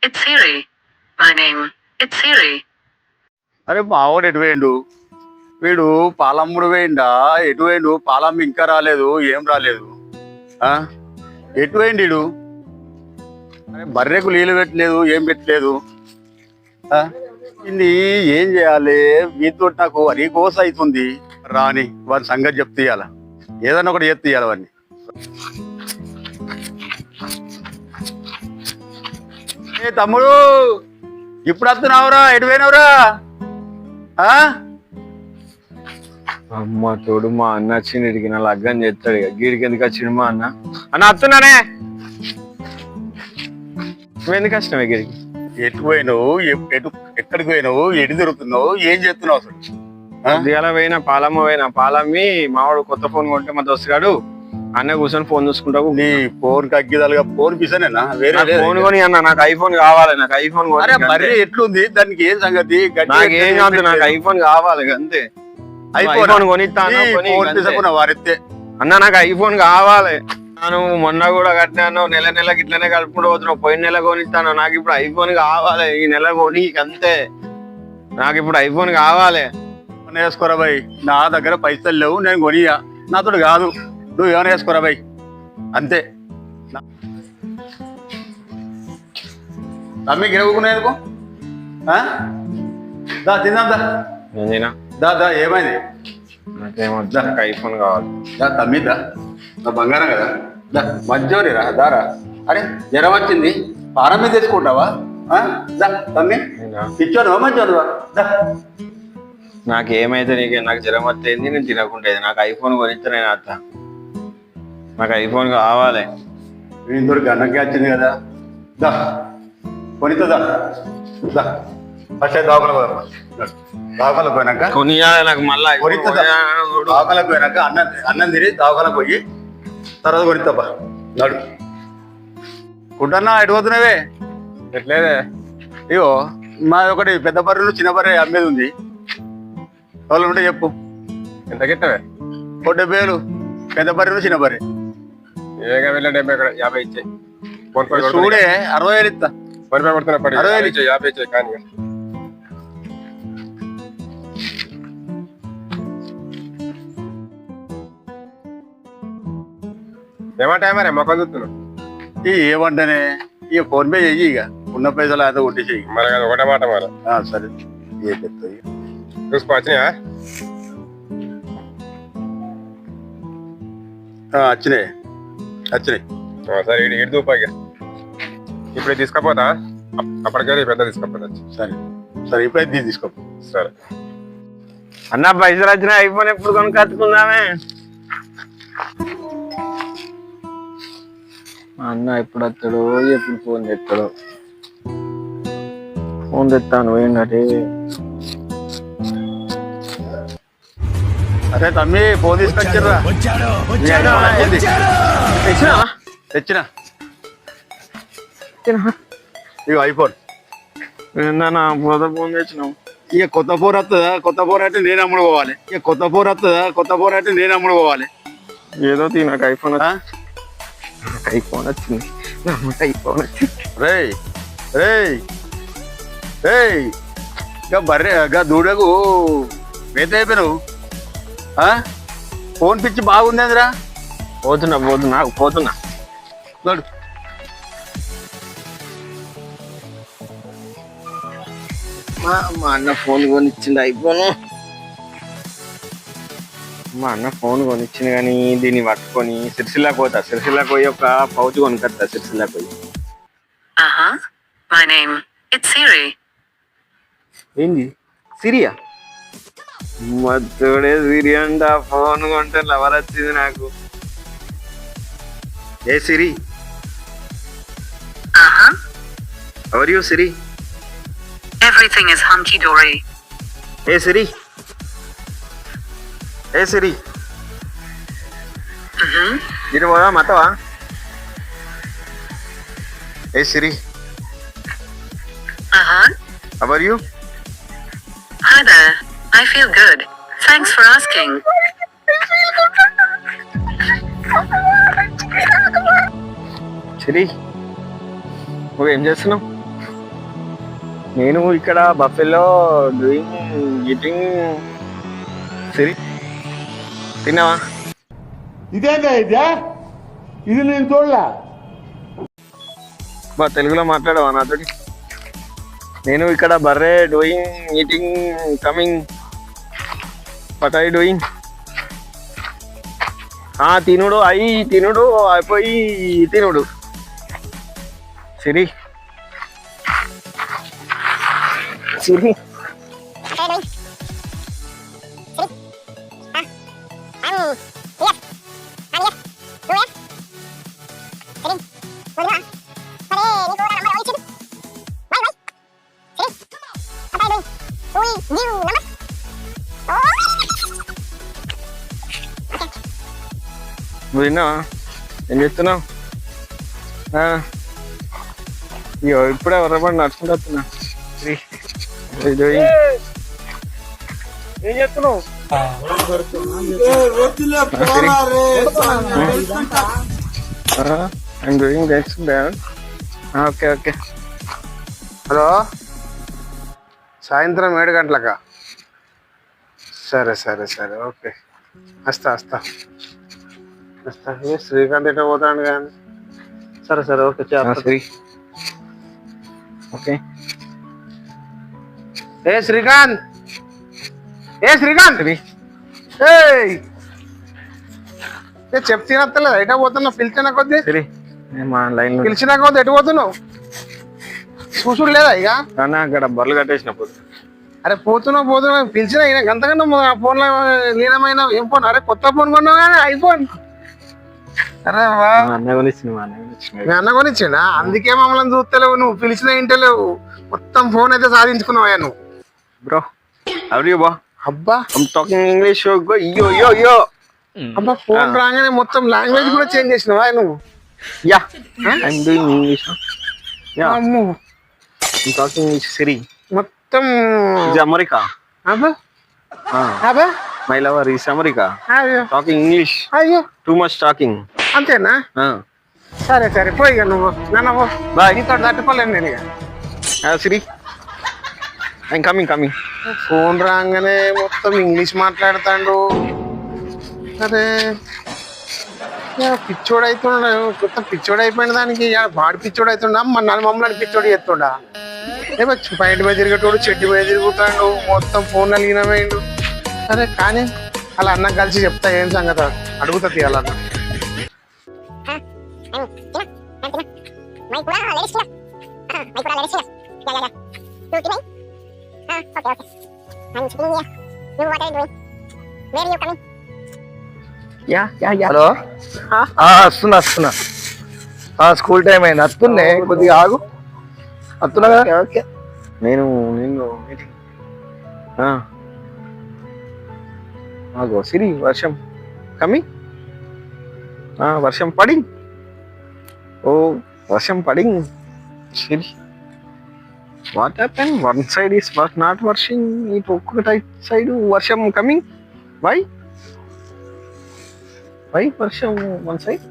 It's Siri. My name. It's Siri. అరే మావాడు ఎటు పోయిండు? వీడు పాలమ్ముడు పోయిండా? ఎటు పోయిండు? పాలమ్మ ఇంకా రాలేదు, ఏం రాలేదు. ఎటు పోయిండు వీడు? అరే బర్రెకు నీళ్ళు పెట్టలేదు, ఏం పెట్టలేదు. ఇది ఏం చేయాలి? వీటితో నాకు అరి కోస అవుతుంది. రాని వారి సంగతి చెప్తీయాల, ఏదన్నా ఒకటి చెప్తీయాలి వాడిని. ఏ తమ్ముడు, ఇప్పుడు వస్తున్నావురా? ఎటు పోయినవురా? అమ్మ తోడు మా అన్న వచ్చిండు, ఇడికి నా లగ్గం చేస్తాడు. ఇక గీడికి ఎందుకు వచ్చిండు మా అన్న? అన్న వస్తున్నానే. నువ్వు ఎందుకు వచ్చినావు గీడికి? ఎటు పోయినావు? ఎక్కడికి పోయినావు? ఎటు తిరుగుతున్నావు? ఏం చేస్తున్నావు అసలు? ఉదయాల పోయినా పాలమ్మ పోయినా, పాలమ్మి మావాడు కొత్త ఫోన్ కొంటే మా దోస్తుగాడు అన్న కూర్చొని ఫోన్ చూసుకుంటావు. నీ ఫోన్ కగ్గిదాలుగా ఫోన్ పిసనేనా? వేరే ఫోన్ కొని అన్న, నాకు ఐఫోన్ కావాలి. నాకు ఐఫోన్ మరి ఎట్లుంది దానికి? ఏం సంగతి? నాకేం కాదు, నాకు ఐఫోన్ కావాలి అంతే. ఐఫోన్ కొనిస్తాను వారితే అన్న, నాకు ఐఫోన్ కావాలి. నువ్వు మొన్న కూడా కట్టినాను, నెల నెలకి ఇట్లనే కలుపుకుంటూ పోతున్నావు. పోయిన నెల కొనిస్తాను, నాకు ఇప్పుడు ఐఫోన్ కావాలి. ఈ నెల కొని అంతే, నాకు ఇప్పుడు ఐఫోన్ కావాలి. వేసుకోరా బాయ్, నా దగ్గర పైసలు లేవు, నేను కొనియా. నాతో కాదు, నువ్వు ఏమైనా వేసుకోరా బాయ్, అంతే. తమ్మి గిరవుకునేందుకు దా తిందాం. దా దా ఏమైంది? నాకు ఐఫోన్ కావాలి. దా తమ్మి, దా నా బంగారం కదా, దా మంచోరిరా దారా. అరే జ్వరం వచ్చింది, పారం మీద తెచ్చుకుంటావా? దా తమ్మి, ఇచ్చాను మంచోరు దా. నాకు ఏమైతే నీకే? నాకు జ్వరం వస్తేంది, నేను తినకుంటేది. నాకు ఐఫోన్ కొనిస్తే నేను అత్త, నాకు ఐఫోన్ కావాలి. ఇందరు గన్నకి వచ్చింది కదా, దా కొనితుందా? దా ఫస్ట్ దావకలకు పోదామా? దావకాలకు పోయినాక కొనియాలి నాకు మళ్ళీ. కొనిస్తుందా? దావకాలకు పోయినాక అన్నం తిని దావకాలకు పోయి తర్వాత కొనిస్తాబా. నడు కుంటన్నా, ఎటు పోతున్నావే? ఎట్లేదే? ఇగో మాది ఒకటి పెద్ద బర్రెలు చిన్న బర్రె అమ్మేది ఉంది, వాళ్ళు ఉంటే చెప్పు. ఎంత గిట్టవే? 70,000 పెద్ద బర్రెలు చిన్న బర్రె. ఏగా వెళ్ళ 50 ఇచ్చాయి. చూడే 60,000 ఇస్తా. 60,000 ఇచ్చాయి, 50 ఇచ్చాయి. కానీ ఏమంటాయి మరి మొక్కలు చూస్తున్నావు? ఏమంటేనే ఇక ఫోన్ పే చెయ్యి, ఇక ఉన్న పైసలు అయితే కొట్టి చెయ్యి. మరి ఒకటే మాట మరి. సరే ఏ చెప్తాయి చూసుకో. వచ్చినాయా? వచ్చినాయి వచ్చినాయి. సరే ఇటు దూపాగా ఇప్పుడు తీసుకపోతా, అప్పటికే పెద్ద తీసుకపోతా. సరే సరే ఇప్పుడైతే తీసుకో. సరే అన్న, పైసలు వచ్చినా ఐఫోన్ ఎప్పుడు కొనుక్కొచ్చుకుందామే? అన్న ఎప్పుడు వస్తాడో, ఎప్పుడు ఫోన్ తెస్తాడో. ఫోన్ తెస్తాను ఏంటంటే. అరే తమ్మి, ఫోన్ తీసుకొచ్చిర్రా. తెచ్చినా ఇక ఐఫోన్. కొత్త ఫోన్ తెచ్చినావు? ఇక కొత్త ఫోన్ వస్తుందా? కొత్త ఫోన్ అంటే నేను అమ్ముడు పోవాలి. ఇక కొత్త ఫోన్ వస్తుందా? కొత్త ఫోన్ అంటే నేను అమ్ముడు పోవాలి. ఏదో నాకు ఐఫోన్, నాకు ఐఫోన్ వచ్చింది. ఐఫోన్ వచ్చింది. రేయ్ రేయ్ రేయ్, ఇక బర్రె ఇక దూడకు మేత అయిపోయినావు. ఫోన్ పిచ్చి బాగుందిరా. పోతున్నా. మా అన్న ఫోన్ కొనిచ్చింది, ఐఫోన్. మా అన్న ఫోన్ కొనిచ్చింది, కానీ దీన్ని పట్టుకొని సిరిసిల్లాకి పోతా. సిరిసిల్లాకి పోయి ఒక పౌచ్ కొనుక్కొస్తా. సిరిసిల్లాకి పోయి. My name. It's Siri. ఏంది సిరియా? మద్దోడే సిరి అంట. ఫోన్ కొంటే లవర్ వచ్చింది నాకు. ఏ సిరి, how are you Siri? Everything is hunky dory. Hey Siri. Hey Siri. Dito mo mata ah. Hey Siri. How are you? Hi there. I feel good. Thanks for asking. Siri. నువ్వు ఏం చేస్తున్నావు? నేను ఇక్కడ buffalo doing eating సిరి తిన్నావా? ఇదేంటా ఇదే ఇది నేను చూడలే. బా తెలుగులో మాట్లాడవా నాతోటి? నేను ఇక్కడ బర్రే doing eating coming what I doing. తినుడు అయి తినుడు అయిపోయి తినుడు. సిరి సిరి విన్నావా? ఏం చేస్తున్నావు? అయ్యో ఇప్పుడే ఎవరబడి నడుచుకుంటూ వస్తున్నా. ఏం చేస్తున్నావు? I'm doing this dad. Okay okay. Hello, సాయంత్రం 7 గంటలకా? సరే సరే సరే ఓకే, వస్తా వస్తా వస్తా. శ్రీకాంత్ ఎట్లా పోతాడు కానీ. సరే సరే ఓకే సిరి ఓకే. ఏ శ్రీకాంత్, ఏ శ్రీకాంత్, చెప్తున్నలేదు ఎట పోతున్నావు? పిలిచిన కొద్ది సిరి మా లైన్ పిలిచిన కొద్ది ఎటు పోతున్నావు? చూసుడు లేదా ఇక? అక్కడ బర్రెలు కట్టేసినప్పుడు. అరే పోతున్నావు పోతున్నావు పిలిచిన ఎంతకన్నా ఫోన్లో లీనమైన ఏం ఫోన్? అరే కొత్త ఫోన్ కొన్నావు కానీ ఐఫోన్. అరే వా, మీ అన్న కొనిచ్చిండా? అందుకే మమ్మల్ని చూస్తలేవు, నువ్వు పిలిచిన ఇంటలేవు. మొత్తం ఫోన్ అయితే సాధించుకున్నావా నువ్వు? బ్రో అవరియో బా. అబ్బా ఐమ్ టాకింగ్ ఇంగ్లీష్. యో యో యో. అబ్బా ఫోన్ రాగానే మొత్తం లాంగ్వేజ్ కూడా చేంజ్ చేసినావా నువ్వు? Yeah I'm doing English. Yeah అమ్మో ఐమ్ టాకింగ్ ఇంగ్లీష్. సిరి మొత్తం ఇది అమెరికా. అబ్బా అబ్బా మై లవర్ ఈస్ అమెరికా. అయ్యో టాకింగ్ ఇంగ్లీష్. అయ్యో టూ మచ్ టాకింగ్. అంతేనా? సరే సరే పోయి ఇక నువ్వు నన్ను బాయ్. నీతో తట్టుకోలేను నేను ఇక. సిరి ఐమ్ కమింగ్ కమింగ్. ఫోన్ రాగానే మొత్తం ఇంగ్లీష్ మాట్లాడుతాడు. అరే పిచ్చోడు అవుతున్నాడు, కొత్త పిచ్చోడు అయిపోయిన దానికి వాడు పిచ్చోడు అవుతుండా, నన్ను మమ్మల్ని పిచ్చోడు చేస్తుండా? ఏమో బయట పోయి తిరిగేటోడు చెట్టు పోయి తిరుగుతాడు, మొత్తం ఫోన్లో లీనమైండు. సరే కానీ అలా అన్న కలిసి చెప్తా ఏం సంగతి అడుగుతా తీయాలన్న. హలో, వస్తున్నా వస్తున్నా. స్కూల్ టైం అయింది, వస్తుండే కొద్దిగా ఆగు. వస్తున్నా కదా. ఓకే నేను నిన్ను ఆగో సిరి. వర్షం కమింగ్. వర్షం పడింగ్. ఓ వర్షం పడింగ్. Siri what happen? One side is not వర్షింగ్, ఇటు ఒక్కొక్క సైడ్ వర్షం కమింగ్. వై వై వర్షం వన్ సైడ్?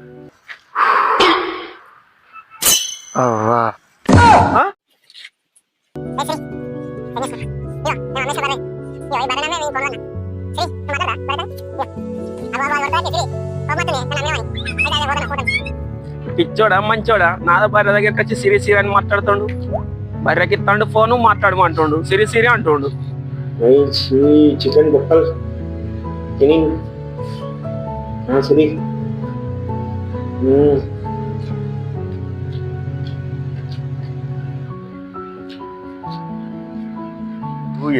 పిచ్చోడా మంచోడా? నాద భార్య దగ్గరికి వచ్చి సిరి సిరి అని మాట్లాడుతుండు. భార్యకి ఇస్తాడు ఫోను, మాట్లాడమంటుండు, సిరి సిరి అంటుండు. చికెన్ బొక్కలు తిని సిరి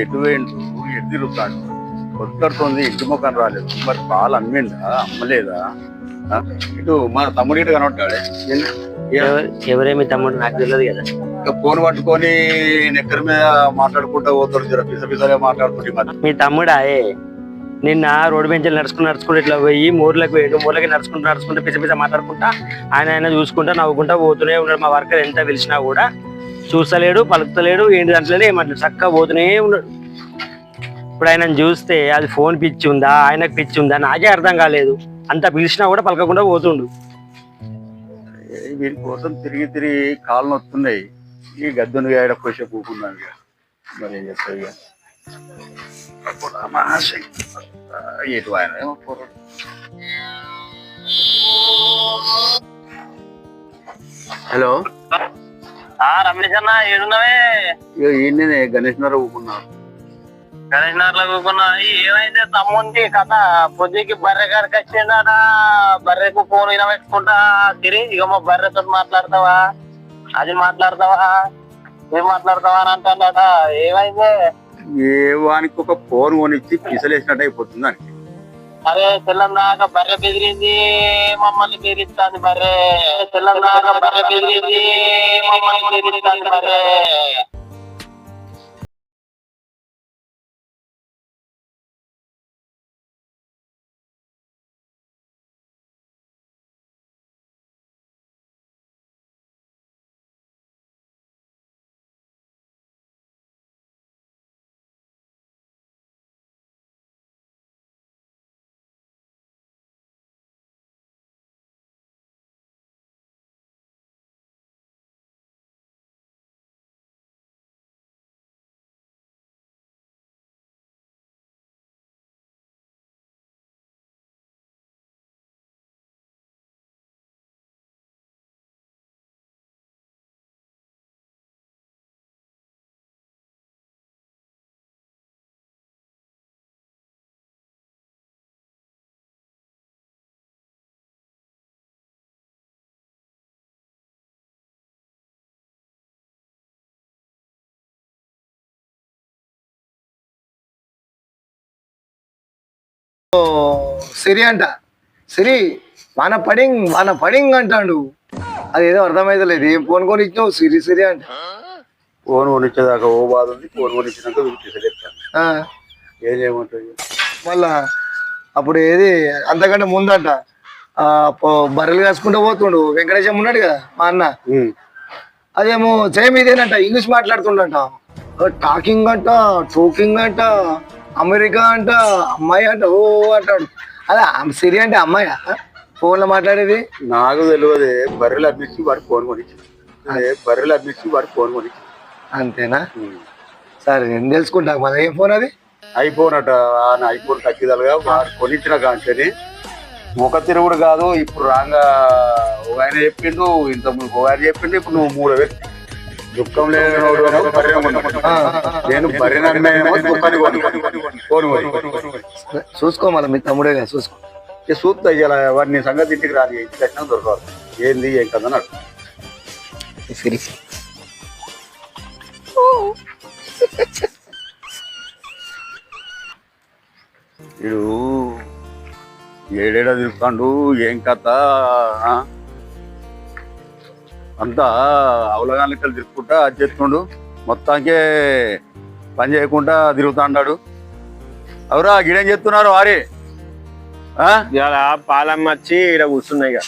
ఎటు వేయండు, ఎటు తిరుగుతాడు, కొట్లాడుతుంది. ఇంటి ముఖం రాలేదు. మరి పాలు అమ్మిందా అమ్మలేదా? ఇటు మన తమ్ముడి ఇటు కనబడ్డాడే. ఎవరేమి తమ్ముడు నాకు తెలియదు కదా. ఫోన్ పట్టుకొని నెక్కర్ మీద మాట్లాడుకుంటా పోతాడు. జర పిస పిసలే మాట్లాడుతుంటే మరి మీ తమ్ముడా? నిన్న రోడ్డు బెంచ్ నడుచుకుంటూ ఇట్లా పోయి మూర్లకు పోయి మూర్లకి నడుచుకుంటూ పిస పిస మాట్లాడుకుంటా ఆయన చూసుకుంటా నవ్వుకుంటా పోతూనే ఉన్నాడు. మా వర్కర్ ఎంత పిలిచినా కూడా చూస్తలేడు, పలుకుతలేడు, ఏంటి దాంట్లో ఏమంటాడు, చక్కగా పోతూనే ఉన్నాడు. ఇప్పుడు ఆయన చూస్తే అది ఫోన్ పిచ్చి ఉందా ఆయనకు పిచ్చి ఉందా నాకే అర్థం కాలేదు. అంత పిలిచినా కూడా పలకకుండా పోతుండు. వీడి కోసం తిరిగి తిరిగి కాళ్ళు నొస్తున్నాయి. ఈ గద్దును గాడ కొంచెం కూకున్నాను ఇక మరి ఏం చెప్తావు ఇక ఎటు ఆయన ఏమో పోరాడు. హలో రమేష్ అన్న ఏడున్నవే? ఇక ఈయననే గణేష్ నగర్ కూకున్నాను. గణేష్ నగర్లో కూకున్నా. ఏమైంది తమ్మునికి కథ? పొద్దుకి బర్రె గారికి వచ్చిందట, బర్రెకు ఫోన్ వినబెట్టుకుంటా తిరి ఇక మా బర్రెతో మాట్లాడతావా, అది మాట్లాడతావా, ఏం మాట్లాడతావా అని అంటాడట. ఏమైంది? ఏ వానికి ఒక ఫోన్ కొనిచ్చి పిసలేసినట్టు అయిపోతుంది అని. అరే తెల్లం దాకా బర్రె బెదిరింది, మమ్మల్ని బెదిరిస్తాంది బర్రె. తెల్లం దాకా బర్రె బెదిరింది, మమ్మల్ని బెదిరిస్తాంది బర్రె. సిరి అంట, సిరి వాన పడింగ్ అంటాడు. అదేదో అర్థమైతలేదు. ఏం ఫోన్ కొని ఇచ్చినావు? సిరి సిరి అంట. ఫోన్ కొనిచ్చేదాకా ఓ బాధ ఉంది, ఫోన్ కొనిచ్చినాక వీళ్ళు పిసలేస్తాను. ఏం చేయమంటావు? మళ్ళా అప్పుడు ఏది అంతకంటే ముందంట బర్రెలు కాసుకుంటూ పోతుండు వెంకటేశం ఉన్నాడు కదా మా అన్న. అదేమో సేమ్ ఇదేనంట, ఇంగ్లీష్ మాట్లాడుతుండంట. టాకింగ్ అంట, టోకింగ్ అంట, అమెరికా అంట, అమ్మాయి అంట, ఓ అంటాడు. అదే సిరి అంటే అమ్మాయి ఫోన్లో మాట్లాడేది. నాకు తెలియదు. బర్రెలు అమ్మించి వాడు ఫోన్ కొనిచ్చింది. బర్రెలు అమ్మించి వాడు ఫోన్ కొనిచ్చింది. అంతేనా? సరే నేను తెలుసుకుంటా. మన ఏం ఫోన్ అది? ఐఫోన్ అట. ఐఫోన్ తగ్గిదాలుగా వాడు కొనిచ్చిన కాంచని ముఖ తిరుగుడు కాదు. ఇప్పుడు రాగా ఒక ఆయన చెప్పిండు, ఇంత ముందు ఒక ఆయన చెప్పిండు, ఇప్పుడు నువ్వు మూడో వ్యక్తి. దుఃఖం లేని నేను బర్రెనమ్మేమో దుఃఖాన్ని ఫోన్ చూసుకో, మళ్ళీ మీ తమ్ముడే కదా చూసుకో. చూస్తా ఇలా వాడిని సంగతి ఇంటికి రాని, ఇంటికి వచ్చినా దొరకదు. ఏంది ఏం కదని అడుగు. సిరి వీడు ఏడేడా తిరుగుతాడు, ఏం కథ అంతా అవలగా లెక్కలు తిరుగుకుంటా అది చేస్తుండు. మొత్తానికే పని చేయకుండా తిరుగుతాడు. ఎవరా గిడేం చెప్తున్నారు వారి? ఇలా పాలమ్మ వచ్చి ఇక్కడ కూర్చున్నాయి. ఇక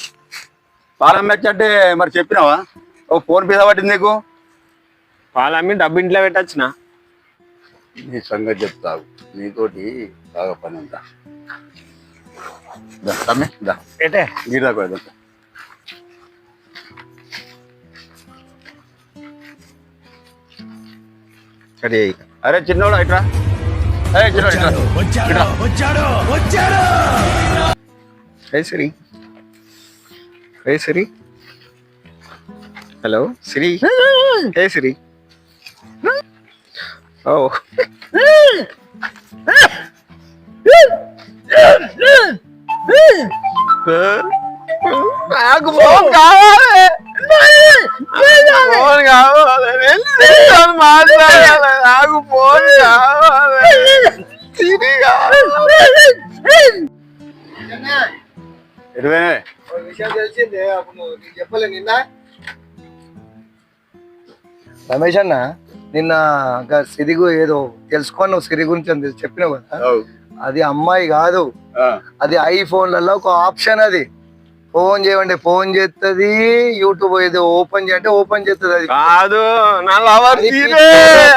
పాలం మెచ్చ అంటే మరి చెప్పినావా? ఒక ఫోన్ పీసా పట్టింది నీకు? పాలమ్మి డబ్బు ఇంట్లో పెట్టచ్చిన. నీ సంగతి చెప్తావు, నీతోటి బాగా పని ఉందా? ఏటే గిరిదా కూడా. సరే అరే చిన్నోడు ఇట్రా. సిరి, సిరి, హలో సిరి, సిరి. ఓ నాకు ఫోన్ కావాలి, ఫోన్ కావాలి, మాట్లాడాలి, నాకు ఫోన్ కావాలి, సిరి కావాలి. విషయం తెలిసిందే. అప్పుడు నీకు చెప్పలే నిన్న రమేష్ అన్న, నిన్న సిరి ఏదో తెలుసుకున్నావు, సిరి గురించి అని చెప్పినావు కదా. అది అమ్మాయి కాదు, అది ఐఫోన్లలో ఒక ఆప్షన్. అది ఫోన్ చేయండి, ఫోన్ చేస్తుంది. యూట్యూబ్ ఏదో ఓపెన్ చేయంటే ఓపెన్ చేస్తుంది. అది కాదు, నా లవర్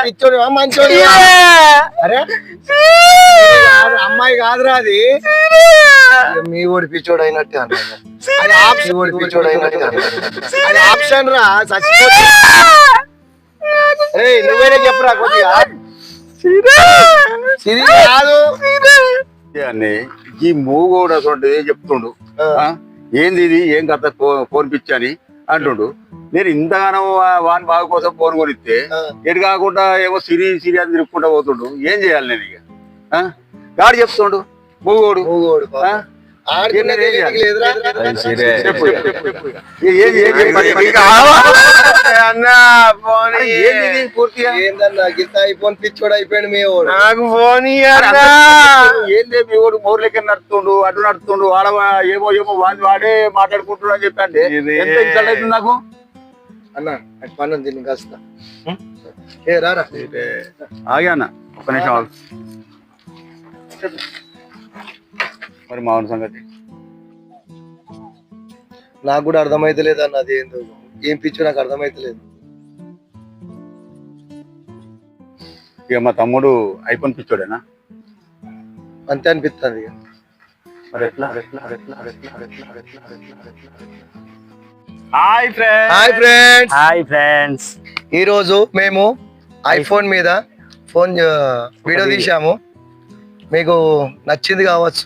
పిచ్చోడి మంచోడి. అరే అమ్మాయి కాదురా, అది మీ ఓడి పిచ్చోడు అయినట్టే అన్నాడు. అది ఆప్షన్, ఓడి పిచ్చోడు అయినట్టే అన్నాడు. అది ఆప్షన్ రా. చచ్చిపోతే ఏయ్ నువ్వేనే చెప్పురా కొద్దిగా సిరి కాదు అని ఈ మూవ్ కూడా అసలు చెప్తుండు ఆ? ఏంది ఇది ఏం కథ ఫోన్ పిచ్చి అని అంటుండు. నేను ఇంతగానో వాని బాగు కోసం ఫోన్ కొనిస్తే ఎటు కాకుండా ఏమో సిరి సిరి అని తిరుక్కుంటా పోతుండు. ఏం చేయాలి నేను ఇక గాడు చెప్తుండు మూగోడు మూగోడు ఆ? ఆడుకునేది ఏం చేయాలి? లేదురా చెప్పు ఇక, చెప్పు ఇక. ఏంది ఇది పూర్తిగా ఏందన్నా గిత్త ఐఫోన్ పిచ్చోడు అయిపోయాడు మీ వాడు నాకు ఫోన్ ఏందే మీ వాడు మోర్లెక్క నడుతుండు అటు నడుతుండు వాడ ఏమో ఏమో వాడే మాట్లాడుకుంటున్నా అని చెప్పండి. ఎంత ఇన్సల్ట్ అవుతుంది నాకు. అన్న అటు పన్ను దీన్ని కాస్త ఏ రారా ఆగా అన్న ఒక్క నిమిషం ఆగు. మరి మామూలు సంగతి నాకు కూడా అర్థమైతలేదు అన్న అది ఏందో ఏం పిచ్చో నాకు అర్థమైతలేదు. ఇక మా తమ్ముడు ఐఫోన్ పిచ్చోడేనా? అంతే అనిపిస్తుంది ఇక. మరి ఎట్లా? Hi friend hi friends, hi friends. ఈ రోజు మేము ఐఫోన్ మీద వీడియో తీసాము. మీకు నచ్చింది కావచ్చు,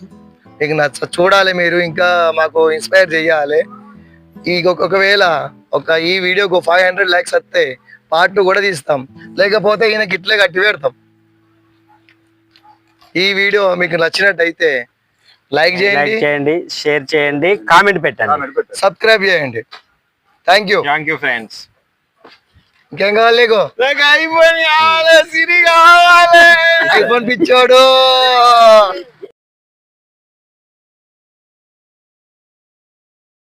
మీకు చూడాలి, మీరు ఇంకా మాకు ఇన్స్పైర్ చేయాలి. ఒకవేళ ఈ వీడియోకు 500 లైక్స్ వస్తే పార్ట్ 2 కూడా తీస్తాం, లేకపోతే ఈయనకి ఇట్లే కట్టి పెడతాం. ఈ వీడియో మీకు నచ్చినట్టయితే లైక్ లైక్ చేయండి, చేయండి, షేర్ చేయండి, కామెంట్ పెట్టండి. సబ్స్క్రైబ్ చేయండి. Thank you. Thank you friends. ఇంకేం కావాలి నీకు? నాకు ఐఫోన్ కావాలి, సిరి కావాలి. ఐఫోన్ పిచ్చోడు.